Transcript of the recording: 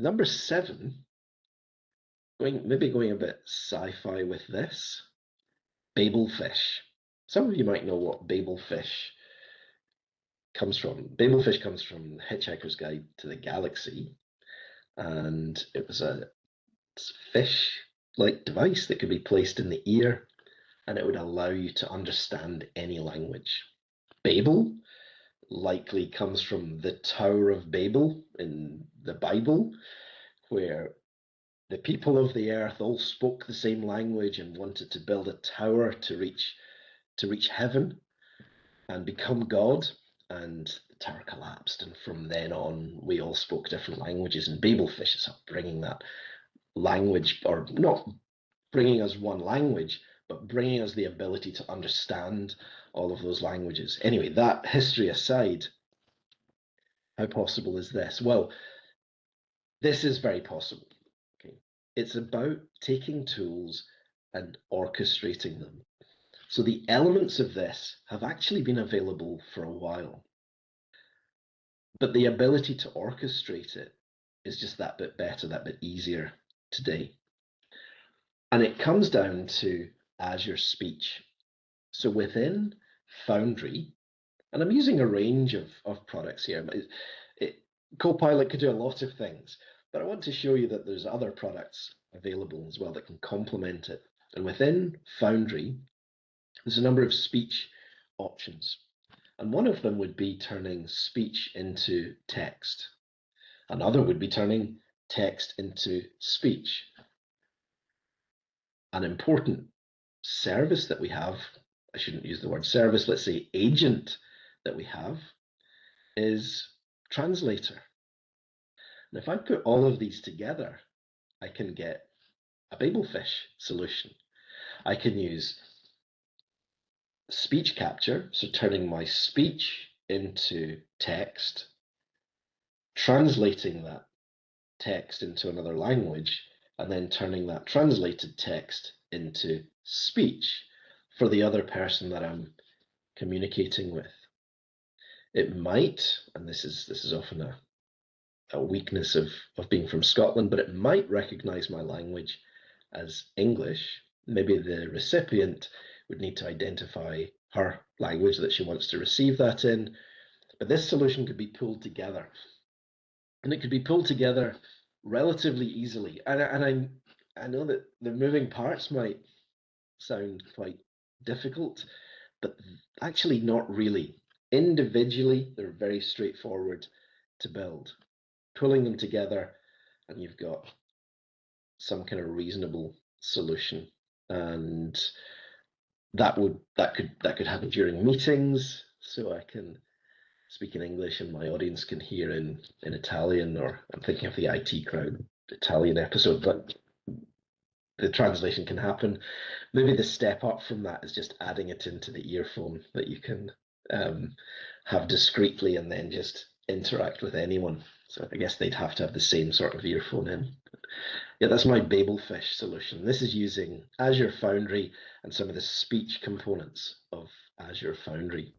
Number 7, maybe going a bit sci-fi with this, Babel Fish. Some of you might know what Babel Fish comes from. Babel Fish comes from Hitchhiker's Guide to the Galaxy, and it was a fish-like device that could be placed in the ear, and it would allow you to understand any language. Babel likely comes from the Tower of Babel in the Bible, where the people of the earth all spoke the same language and wanted to build a tower to reach heaven and become God. And the tower collapsed, and from then on, we all spoke different languages. And Babel Fish is bringing that language, or not bringing us one language, but bringing us the ability to understand all of those languages. Anyway, that history aside, how possible is this? Well, this is very possible. Okay. It's about taking tools and orchestrating them. So the elements of this have actually been available for a while, but the ability to orchestrate it is just that bit better, that bit easier today. And it comes down to Azure Speech. So within Foundry, and I'm using a range of products here, but Copilot could do a lot of things, but I want to show you that there's other products available as well that can complement it. And within Foundry, there's a number of speech options. And one of them would be turning speech into text. Another would be turning text into speech. An important service that we have, I shouldn't use the word service, let's say agent that we have, is Translator. And if I put all of these together, I can get a Babel Fish solution. I can use speech capture, so turning my speech into text, translating that text into another language, and then turning that translated text into speech for the other person that I'm communicating with. It might, and this is often a weakness of being from Scotland, but it might recognize my language as English. Maybe the recipient would need to identify her language that she wants to receive that in, but this solution could be pulled together. And it could be pulled together relatively easily. And I know that the moving parts might sound quite difficult, but actually not really. Individually, they're very straightforward to build. Pulling them together, and you've got some kind of reasonable solution. And that could happen during meetings, so I can speak in English and my audience can hear in Italian, or I'm thinking of the IT crowd Italian episode, but the translation can happen. Maybe the step up from that is just adding it into the earphone that you can have discreetly and then just interact with anyone. So I guess they'd have to have the same sort of earphone in. Yeah, that's my Babel Fish solution. This is using Azure Foundry and some of the speech components of Azure Foundry.